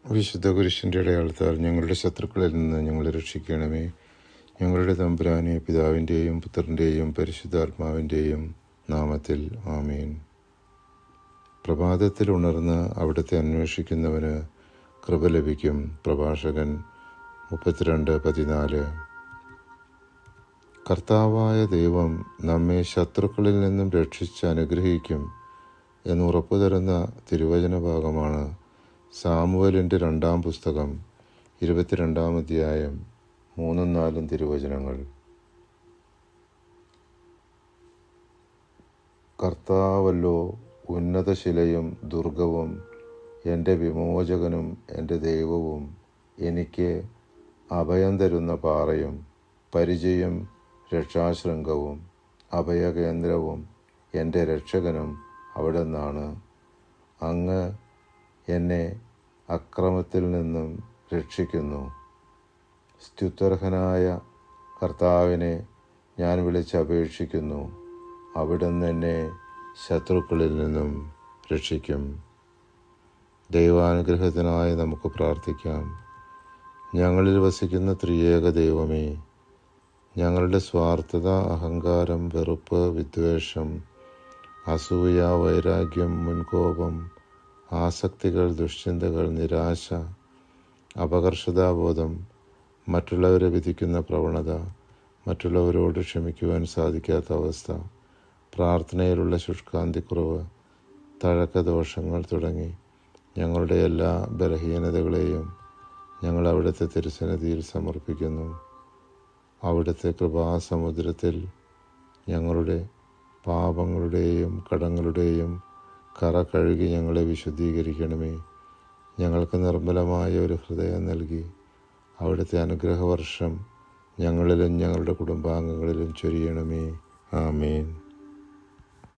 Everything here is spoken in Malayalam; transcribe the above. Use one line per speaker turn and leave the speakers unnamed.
വിശുദ്ധ കുരിശിൻ്റെ അടയാളത്താൽ ഞങ്ങളുടെ ശത്രുക്കളിൽ നിന്ന് ഞങ്ങളെ രക്ഷിക്കണമേ. ഞങ്ങളുടെ തമ്പുരാനെ, പിതാവിൻ്റെയും പുത്രൻ്റെയും പരിശുദ്ധാത്മാവിൻ്റെയും നാമത്തിൽ ആമീൻ. പ്രഭാതത്തിൽ ഉണർന്ന് അവിടുത്തെ അന്വേഷിക്കുന്നവന് കൃപ ലഭിക്കും. പ്രഭാഷകൻ 32:14. കർത്താവായ ദൈവം നമ്മെ ശത്രുക്കളിൽ നിന്നും രക്ഷിച്ച് അനുഗ്രഹിക്കും എന്ന് ഉറപ്പു തരുന്ന തിരുവചന ഭാഗമാണ് സാമുവേലിൻ്റെ 2-ാം പുസ്തകം 22-ാം അധ്യായം 3-4 തിരുവചനങ്ങൾ. കർത്താവല്ലോ ഉന്നതശിലയും ദുർഗവും, എൻ്റെ വിമോചകനും എൻ്റെ ദൈവവും, എനിക്ക് അഭയം തരുന്ന പാറയും പരിചയും രക്ഷാശൃംഗവും അഭയകേന്ദ്രവും എൻ്റെ രക്ഷകനും അവിടെ നിന്നാണ്. അങ്ങ് എന്നെ അക്രമത്തിൽ നിന്നും രക്ഷിക്കുന്നു. സ്തുത്യർഹനായ കർത്താവിനെ ഞാൻ വിളിച്ചപേക്ഷിക്കുന്നു. അവിടുന്ന് എന്നെ ശത്രുക്കളിൽ നിന്നും രക്ഷിക്കും. ദൈവാനുഗ്രഹത്തിനായി നമുക്ക് പ്രാർത്ഥിക്കാം. ഞങ്ങളിൽ വസിക്കുന്ന ത്രിയേക ദൈവമേ, ഞങ്ങളുടെ സ്വാർത്ഥത, അഹങ്കാരം, വെറുപ്പ്, വിദ്വേഷം, അസൂയ, വൈരാഗ്യം, മുൻകോപം, ആസക്തികൾ, ദുശ്ചിന്തകൾ, നിരാശ, അപകർഷതാബോധം, മറ്റുള്ളവരെ വിധിക്കുന്ന പ്രവണത, മറ്റുള്ളവരോട് ക്ഷമിക്കുവാൻ സാധിക്കാത്ത അവസ്ഥ, പ്രാർത്ഥനയിലുള്ള ശുഷ്കാന്തിക്കുറവ്, തഴക്കദോഷങ്ങൾ തുടങ്ങി ഞങ്ങളുടെ എല്ലാ ബലഹീനതകളെയും ഞങ്ങൾ അവിടുത്തെ തിരുസന്നിധിയിൽ സമർപ്പിക്കുന്നു. അവിടുത്തെ കൃപാസമുദ്രത്തിൽ ഞങ്ങളുടെ പാപങ്ങളുടെയും കടങ്ങളുടെയും കറ കഴുകി ഞങ്ങളെ വിശുദ്ധീകരിക്കണമേ. ഞങ്ങൾക്ക് നിർമ്മലമായ ഒരു ഹൃദയം നൽകി അവിടുത്തെ അനുഗ്രഹവർഷം ഞങ്ങളിലും ഞങ്ങളുടെ കുടുംബാംഗങ്ങളിലും ചൊരിയണമേ. ആമേൻ.